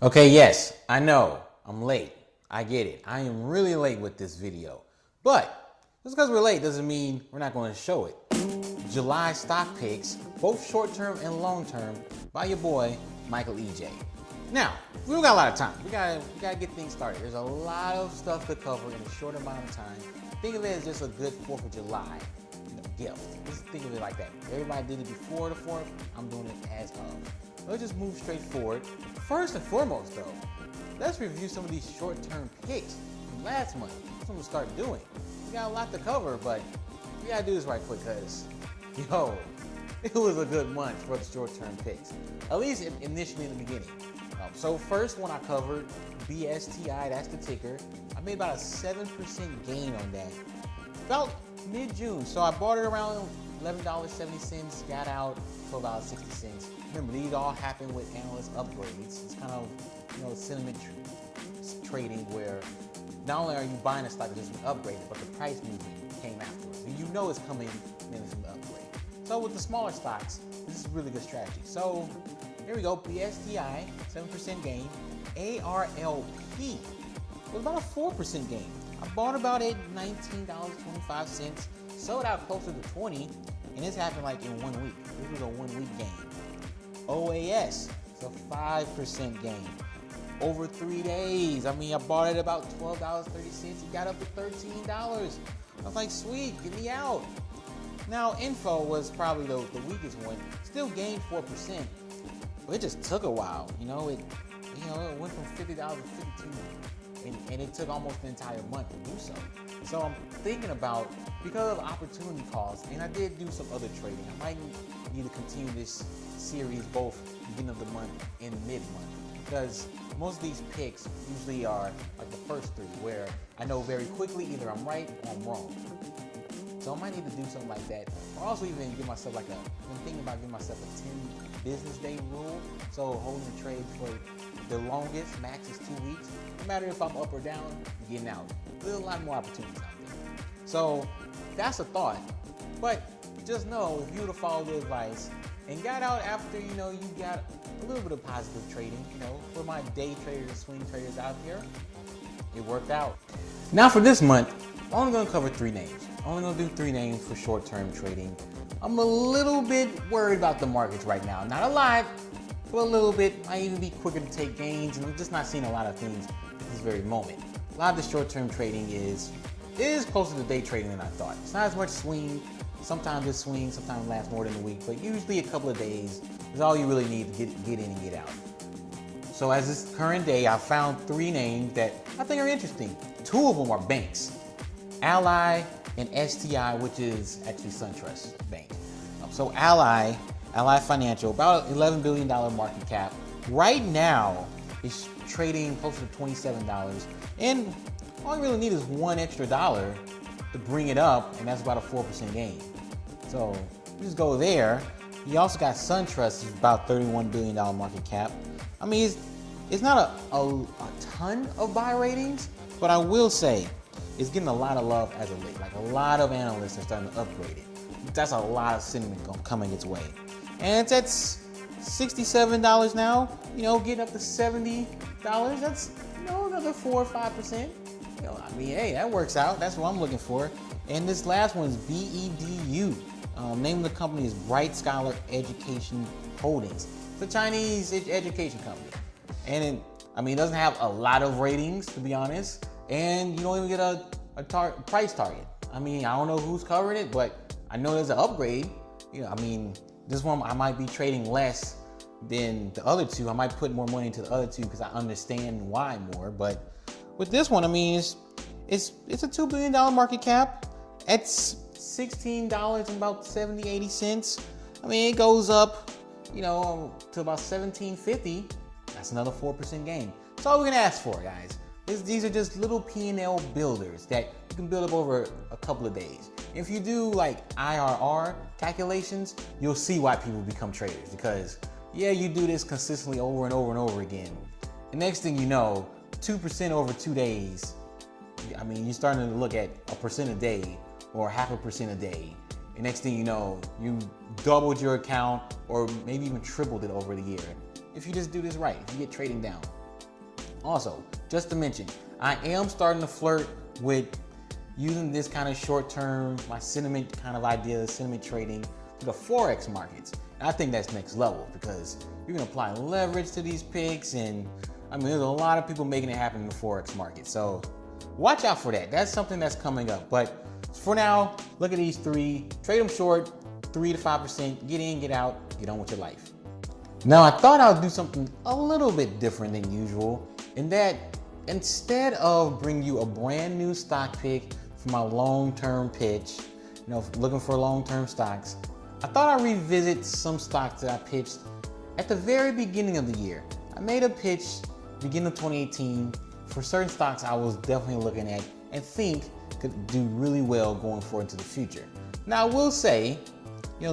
Okay, yes, I know, I'm late. I get it. I am really late with this video. But just because we're late doesn't mean we're not going to show it. July stock picks, both short-term and long-term, by your boy, Michael EJ. Now, we don't got a lot of time. We gotta get things started. There's a lot of stuff to cover in a short amount of time. Think of it as just a good 4th of July gift. Just think of it like that. Everybody did it before the 4th. I'm doing it as of. Let's just move straight forward. First and foremost, though, let's review some of these short-term picks from last month. That's what we'll start doing. We got a lot to cover, but we gotta do this right quick, because, yo, it was a good month for the short-term picks. At least initially in the beginning. So first one I covered, BSTI, that's the ticker. I made about a 7% gain on that. About mid-June. So I bought it around $11.70, got out for about 60 cents. Remember, these all happen with analyst upgrades. It's kind of, sentiment trading where not only are you buying a stock that's just been upgraded, but the price movement came afterwards. And you know it's coming mainly from the upgrade. So with the smaller stocks, this is a really good strategy. So here we go, BSTI, 7% gain. ARLP was about a 4% gain. I bought about at $19.25, sold out closer to 20, and this happened like in 1 week. This was a 1 week gain. OAS, it's a 5% gain. Over 3 days, I bought it about $12.30, it got up to $13. I was like, sweet, get me out. Now, Info was probably the weakest one, still gained 4%, but it just took a while. It went from $50 to $52, and it took almost the entire month to do so. So I'm thinking about, because of opportunity costs, and I did do some other trading, I might need to continue this series both beginning of the month and mid-month, because most of these picks usually are like the first 3, where I know very quickly either I'm right or I'm wrong. So I might need to do something like that, or also even give myself I'm thinking about giving myself a 10 business day rule. So holding the trade for the longest, max is 2 weeks. No matter if I'm up or down, I'm getting out. There's a lot more opportunities out there. So that's a thought. But just know, if you would have followed the advice and got out after, you got a little bit of positive trading, for my day traders and swing traders out here, it worked out. Now for this month, I'm only gonna cover 3 names. I'm only gonna do 3 names for short-term trading. I'm a little bit worried about the markets right now. Not a lot, but a little bit. Might even be quicker to take gains, and I'm just not seeing a lot of things at this very moment. A lot of the short-term trading is closer to day trading than I thought. It's not as much swing. Sometimes it swings, sometimes it lasts more than a week, but usually a couple of days is all you really need to get in and get out. So as this current day, I found 3 names that I think are interesting. 2 of them are banks, Ally and STI, which is actually SunTrust Bank. So Ally Financial, about $11 billion market cap. Right now, it's trading closer to $27, and all you really need is $1 extra to bring it up, and that's about a 4% gain. So you just go there. You also got SunTrust, is about $31 billion market cap. It's not a ton of buy ratings, but I will say it's getting a lot of love as of late. Like, a lot of analysts are starting to upgrade it. That's a lot of sentiment coming its way. And it's at $67 now, getting up to $70. That's, another 4 or 5%. Hey, that works out. That's what I'm looking for. And this last one is BEDU. Name of the company is Bright Scholar Education Holdings. It's a Chinese education company. And it doesn't have a lot of ratings, to be honest. And you don't even get a price target. I don't know who's covering it, but I know there's an upgrade. This one I might be trading less than the other 2. I might put more money into the other 2 because I understand why more. But with this one, it's a $2 billion market cap. It's $16 and about 70, 80 cents. It goes up, to about $17.50. That's another 4% gain. That's all we're gonna ask for, guys. These are just little P&L builders that you can build up over a couple of days. If you do like IRR calculations, you'll see why people become traders, because you do this consistently over and over and over again. The next thing you know, 2% over 2 days, you're starting to look at 1% a day or 0.5% a day. The next thing you know, you doubled your account or maybe even tripled it over the year. If you just do this right, if you get trading down. Also, just to mention, I am starting to flirt with using this kind of short-term, my sentiment kind of idea, sentiment trading to the Forex markets. And I think that's next level because you can apply leverage to these picks, and I mean, there's a lot of people making it happen in the Forex market. So watch out for that. That's something that's coming up. But for now, look at these three, trade them short, 3 to 5%, get in, get out, get on with your life. Now, I thought I would do something a little bit different than usual, in that instead of bringing you a brand new stock pick for my long-term pitch, looking for long-term stocks, I thought I'd revisit some stocks that I pitched at the very beginning of the year. I made a pitch beginning of 2018 for certain stocks I was definitely looking at and think could do really well going forward into the future. Now, I will say,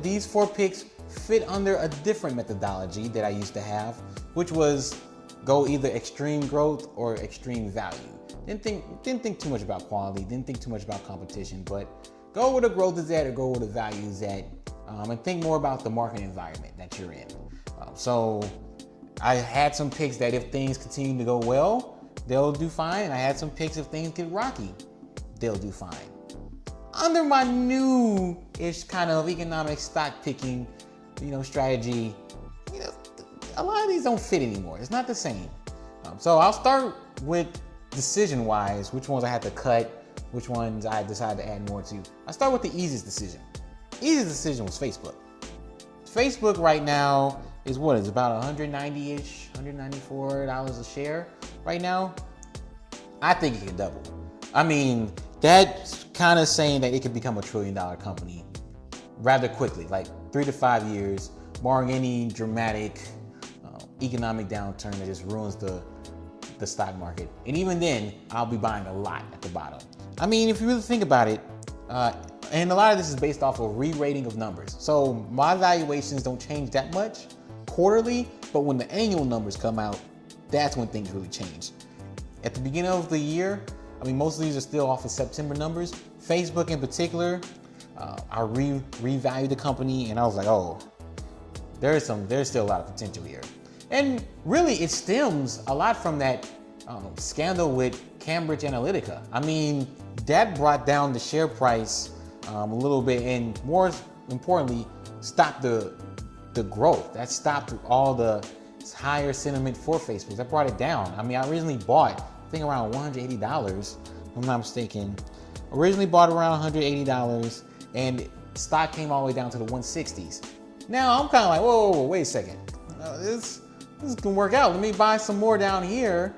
these 4 picks fit under a different methodology that I used to have, which was go either extreme growth or extreme value. Didn't think too much about quality, didn't think too much about competition, but go where the growth is at or go where the value is at, and think more about the market environment that you're in. So I had some picks that if things continue to go well, they'll do fine, and I had some picks if things get rocky, they'll do fine. Under my new-ish kind of economic stock picking, strategy, a lot of these don't fit anymore. It's not the same. So I'll start with decision-wise, which ones I had to cut, which ones I decided to add more to. I start with the easiest decision. Easiest decision was Facebook. Facebook right now is what? It's about $190-ish, $194 a share right now. I think it could double. I mean, that's kind of saying that it could become a $1 trillion company rather quickly, like 3 to 5 years, barring any dramatic economic downturn that just ruins the stock market. And even then, I'll be buying a lot at the bottom. I mean, if you really think about it, and a lot of this is based off of re-rating of numbers. So my valuations don't change that much quarterly, but when the annual numbers come out, that's when things really change. At the beginning of the year, I mean, most of these are still off of September numbers. Facebook in particular, I revalued the company and I was like, oh, there's still a lot of potential here. And really it stems a lot from that scandal with Cambridge Analytica. I mean, that brought down the share price a little bit, and more importantly, stopped the growth. That stopped all the higher sentiment for Facebook. That brought it down. I mean, I originally bought, I think around $180, if I'm not mistaken. Originally bought around $180, and stock came all the way down to the 160s. Now I'm kind of like, whoa, wait a second. This can work out. Let me buy some more down here.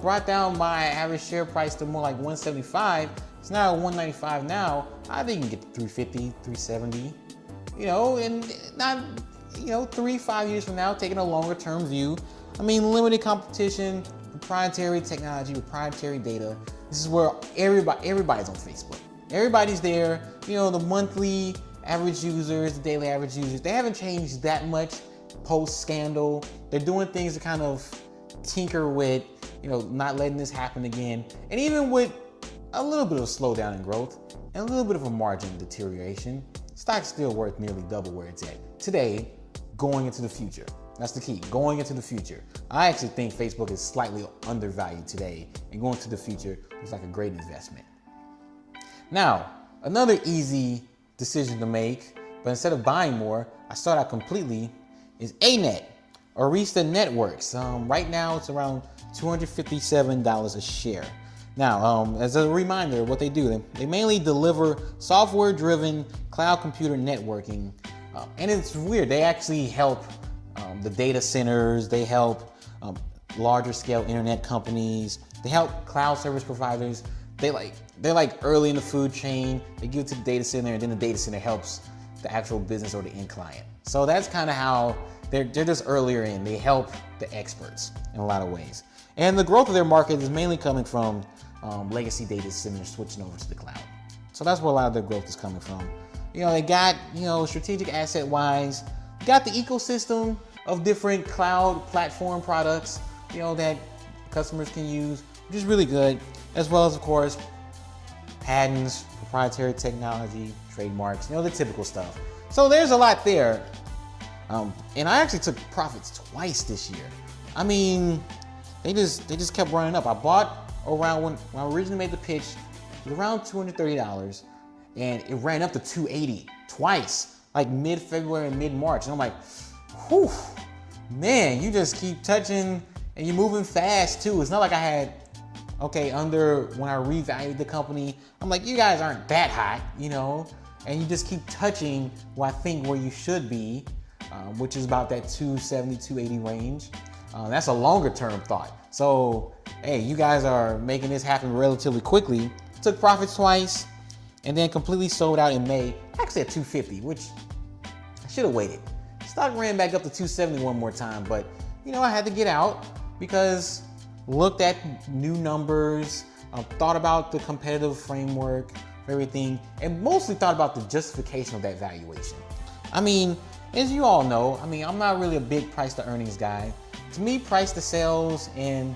Brought down my average share price to more like 175. It's now at 195 now. I think you can get to 350, 370. And not 3-5 years from now, taking a longer term view. I mean, limited competition, proprietary technology, proprietary data. This is where everybody's on Facebook. Everybody's there. The monthly average users, the daily average users, they haven't changed that much post-scandal. They're doing things to kind of tinker with, not letting this happen again. And even with a little bit of a slowdown in growth and a little bit of a margin deterioration, stock's still worth nearly double where it's at today, going into the future. That's the key, going into the future. I actually think Facebook is slightly undervalued today, and going to the future looks like a great investment. Now, another easy decision to make, but instead of buying more, I start out completely, is ANET, Arista Networks. Right now it's around $257 a share. Now, as a reminder, what they do, they mainly deliver software-driven cloud computer networking, and it's weird. They actually help the data centers. They help larger scale internet companies. They help cloud service providers. They're like early in the food chain. They give it to the data center, and then the data center helps the actual business or the end client. So that's kind of how they're just earlier in. They help the experts in a lot of ways. And the growth of their market is mainly coming from legacy data centers switching over to the cloud. So that's where a lot of their growth is coming from. They got, strategic asset wise, got the ecosystem of different cloud platform products, that customers can use, which is really good, as well as, of course, patents, proprietary technology, trademarks, the typical stuff. So there's a lot there. And I actually took profits twice this year. I mean, they just kept running up. I bought around when I originally made the pitch, it was around $230, and it ran up to $280 twice, like mid-February and mid-March. And I'm like, whew, man, you just keep touching and you're moving fast too. It's not like I had, under when I revalued the company, I'm like, you guys aren't that hot, and you just keep touching where you should be, which is about that 270, 280 range. That's a longer term thought. So, hey, you guys are making this happen relatively quickly. Took profits twice and then completely sold out in May, actually at 250, which I should have waited. Stock ran back up to 270 one more time, but I had to get out because looked at new numbers, thought about the competitive framework, everything, and mostly thought about the justification of that valuation. I mean, as you all know, I'm not really a big price to earnings guy. To me, price to sales and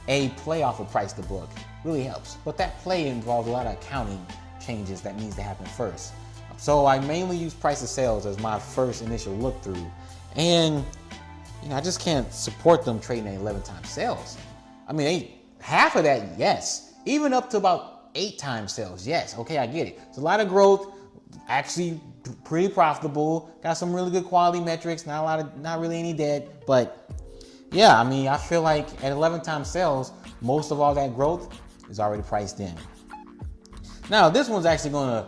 a play off of price to book really helps. But that play involves a lot of accounting changes that needs to happen first. So I mainly use price to sales as my first initial look through. And I just can't support them trading at 11 times sales. Half of that, yes. Even up to about 8 times sales, yes. Okay, I get it. It's a lot of growth, actually pretty profitable, got some really good quality metrics, not really any debt, but yeah, I feel like at 11 times sales, most of all that growth is already priced in. Now, this one's actually gonna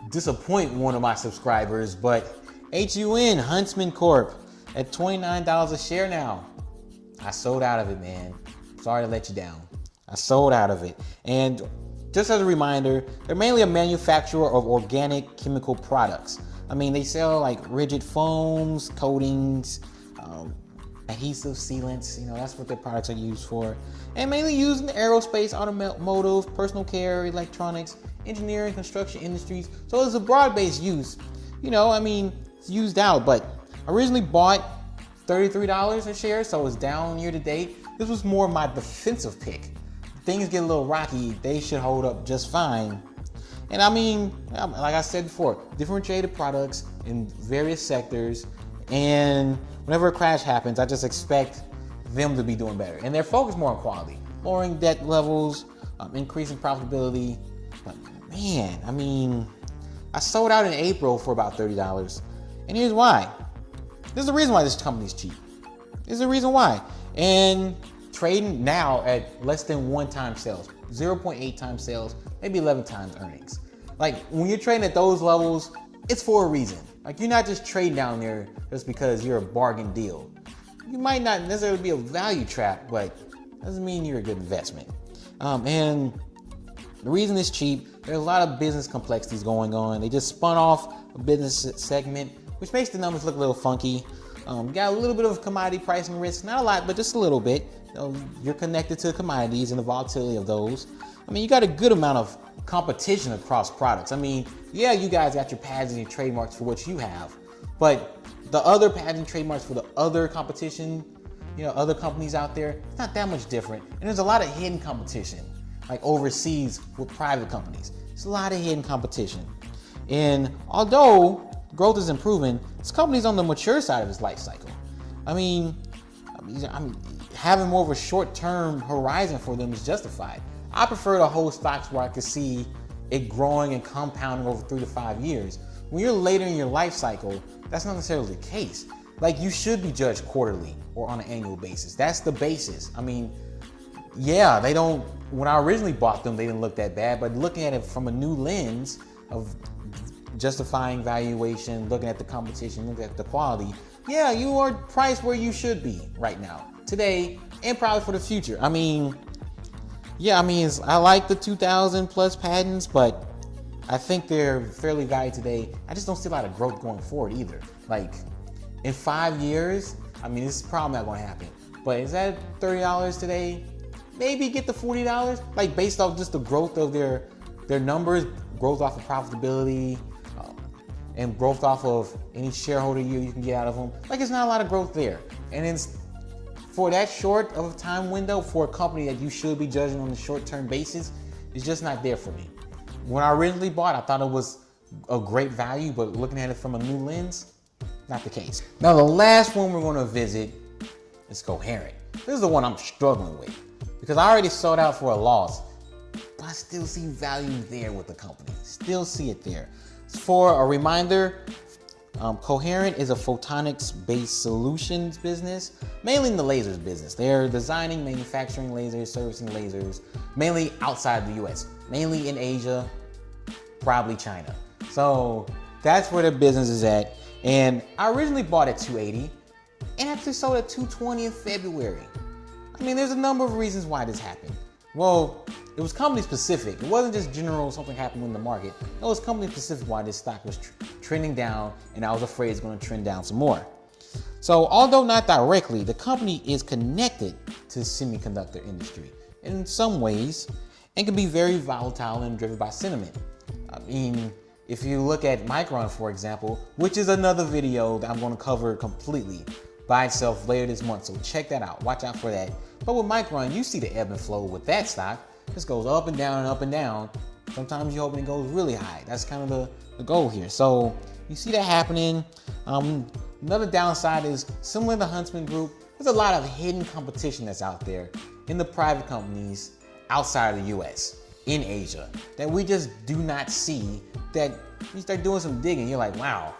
disappoint one of my subscribers, but HUN, Huntsman Corp, at $29 a share now. I sold out of it, man. Sorry to let you down. I sold out of it. And just as a reminder, they're mainly a manufacturer of organic chemical products. They sell like rigid foams, coatings, adhesive sealants, that's what their products are used for. And mainly used in the aerospace, automotive, personal care, electronics, engineering, construction industries. So it's a broad-based use. It's used out, but I originally bought $33 a share, so it's down year to date. This was more my defensive pick. Things get a little rocky, they should hold up just fine. And like I said before, differentiated products in various sectors, and whenever a crash happens, I just expect them to be doing better. And they're focused more on quality, lowering debt levels, increasing profitability. But man, I sold out in April for about $30. And here's why. There's a reason why this company's cheap. There's a reason why. And trading now at less than 1 time sales, 0.8 times sales, maybe 11 times earnings. Like when you're trading at those levels, it's for a reason. Like you're not just trading down there just because you're a bargain deal. You might not necessarily be a value trap, but doesn't mean you're a good investment. And the reason it's cheap, there's a lot of business complexities going on. They just spun off a business segment, which makes the numbers look a little funky. Got a little bit of commodity pricing risk, not a lot, but just a little bit. You're connected to commodities and the volatility of those. You got a good amount of competition across products. Yeah, you guys got your patents and your trademarks for what you have, but the other patents and trademarks for the other competition, other companies out there, it's not that much different. And there's a lot of hidden competition, like overseas with private companies. There's a lot of hidden competition. And although growth is improving, this company's on the mature side of its life cycle. Having more of a short-term horizon for them is justified. I prefer to hold stocks where I can see it growing and compounding over 3 to 5 years. When you're later in your life cycle, that's not necessarily the case. Like you should be judged quarterly or on an annual basis. That's the basis. Yeah, they don't, when I originally bought them, they didn't look that bad, but looking at it from a new lens of justifying valuation, looking at the competition, looking at the quality, yeah, you are priced where you should be right now, today, and probably for the future. I like the 2,000 plus patents, but I think they're fairly valued today. I just don't see a lot of growth going forward either. Like in 5 years, this is probably not going to happen. But is that $30 today? Maybe get to $40, like based off just the growth of their numbers, growth off of profitability, and growth off of any shareholder yield you can get out of them. Like it's not a lot of growth there. And then for that short of a time window for a company that you should be judging on a short-term basis, it's just not there for me. When I originally bought, I thought it was a great value, but looking at it from a new lens, not the case. Now, the last one we're going to visit is Coherent. This is the one I'm struggling with because I already sold out for a loss, but I still see value there with the company. Still see it there. For a reminder, Coherent is a photonics-based solutions business, mainly in the lasers business. They're designing, manufacturing lasers, servicing lasers, mainly outside the US, mainly in Asia, probably China. So that's where their business is at. And I originally bought at $280 and actually sold at $220 in February. I mean, there's a number of reasons why this happened. Well, it was company specific. It wasn't just general something happened in the market. It was company specific why this stock was trending down, and I was afraid it's going to trend down some more. So although not directly, the company is connected to the semiconductor industry in some ways and can be very volatile and driven by sentiment. I mean, if you look at Micron, for example, which is another video that I'm going to cover completely by itself later this month, so check that out. Watch out for that. But with Micron, you see the ebb and flow with that stock. This goes up and down and up and down. Sometimes you're hoping it goes really high. That's kind of the goal here. So you see that happening. Another downside is similar to the Huntsman Group, there's a lot of hidden competition that's out there in the private companies outside of the US, in Asia, that we just do not see. That you start doing some digging, you're like, wow,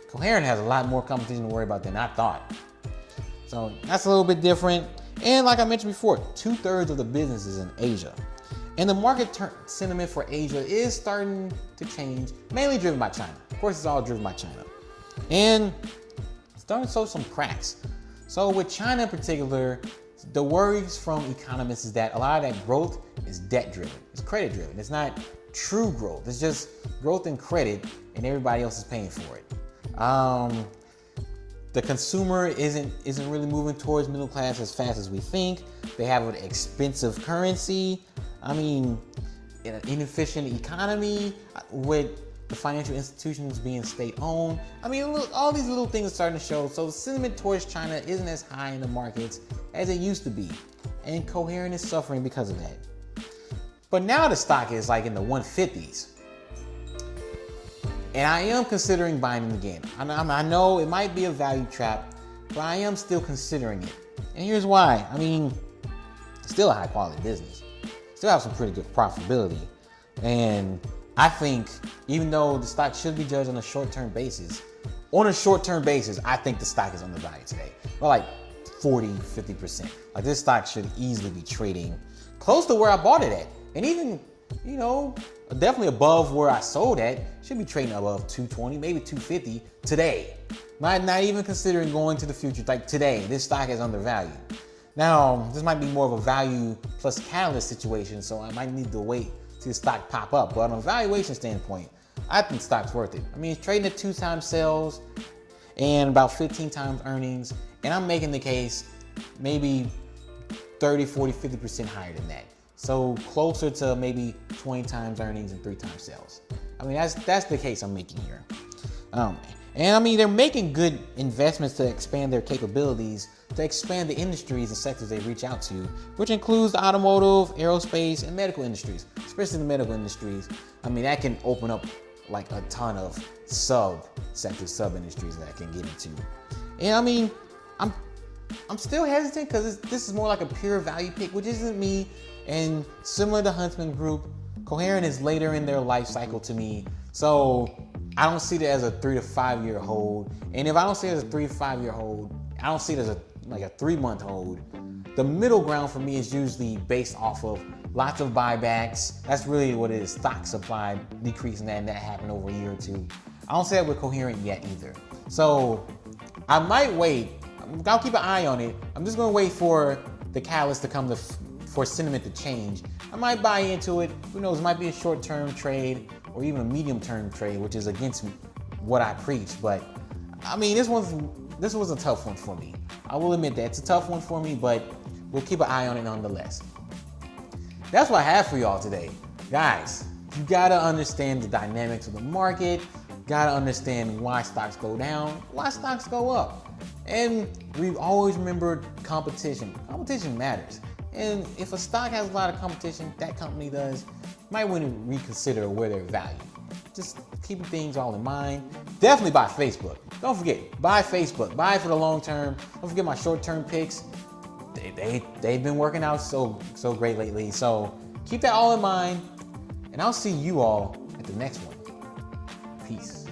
Coherent has a lot more competition to worry about than I thought. So that's a little bit different. And like I mentioned before, 2/3 of the business is in Asia. And the market sentiment for Asia is starting to change, mainly driven by China. Of course, it's all driven by China. And it's starting to show some cracks. So with China in particular, the worries from economists is that a lot of that growth is debt driven. It's credit driven. It's not true growth. It's just growth in credit and everybody else is paying for it. The consumer isn't really moving towards middle class as fast as we think. They have an expensive currency. I mean, in an inefficient economy with the financial institutions being state-owned. I mean, look, all these little things are starting to show. So the sentiment towards China isn't as high in the markets as it used to be. And Coherent is suffering because of that. But now the stock is like in the 150s. And I am considering buying it again. I know it might be a value trap, but I am still considering it. And here's why. I mean, it's still a high quality business. Still have some pretty good profitability. And I think even though the stock should be judged on a short-term basis, I think the stock is undervalued today. But like 40, 50%. Like this stock should easily be trading close to where I bought it at. And even, you know, definitely above where I sold at. Should be trading above 220, maybe 250 today. Not even considering going to the future. Like today, this stock is undervalued. Now, this might be more of a value plus catalyst situation, so I might need to wait till the stock pop up. But on a valuation standpoint, I think stock's worth it. I mean, it's trading at 2x sales and about 15 times earnings. And I'm making the case maybe 30, 40, 50% higher than that. So closer to maybe 20 times earnings and 3 times sales. I mean, that's the case I'm making here. And I mean, they're making good investments to expand their capabilities, to expand the industries and sectors they reach out to, which includes the automotive, aerospace, and medical industries, especially the medical industries. I mean, that can open up like a ton of sub-sectors, sub-industries that I can get into. And I mean, I'm still hesitant because this is more like a pure value pick, which isn't me. And similar to Huntsman Group, Coherent is later in their life cycle to me. So I don't see it as a 3 to 5 year hold. And if I don't see it as a 3 to 5 year hold, I don't see it as a 3-month hold. The middle ground for me is usually based off of lots of buybacks. That's really what it is. Stock supply decreasing and that happened over a year or two. I don't see that with Coherent yet either. So I might wait. I'll keep an eye on it. I'm just gonna wait for the catalyst to come for sentiment to change. I might buy into it. Who knows? It might be a short-term trade or even a medium-term trade, which is against what I preach. But I mean, this was a tough one for me. I will admit that it's a tough one for me, but we'll keep an eye on it nonetheless. That's what I have for y'all today, guys. You gotta understand the dynamics of the market. Gotta understand why stocks go down, why stocks go up. And we've always remembered competition. Competition matters. And if a stock has a lot of competition, that company does, you might want to reconsider where they're valued. Just keeping things all in mind. Definitely buy Facebook. Don't forget, buy Facebook. Buy it for the long term. Don't forget my short term picks. they've been working out so great lately. So keep that all in mind, and I'll see you all at the next one. Peace.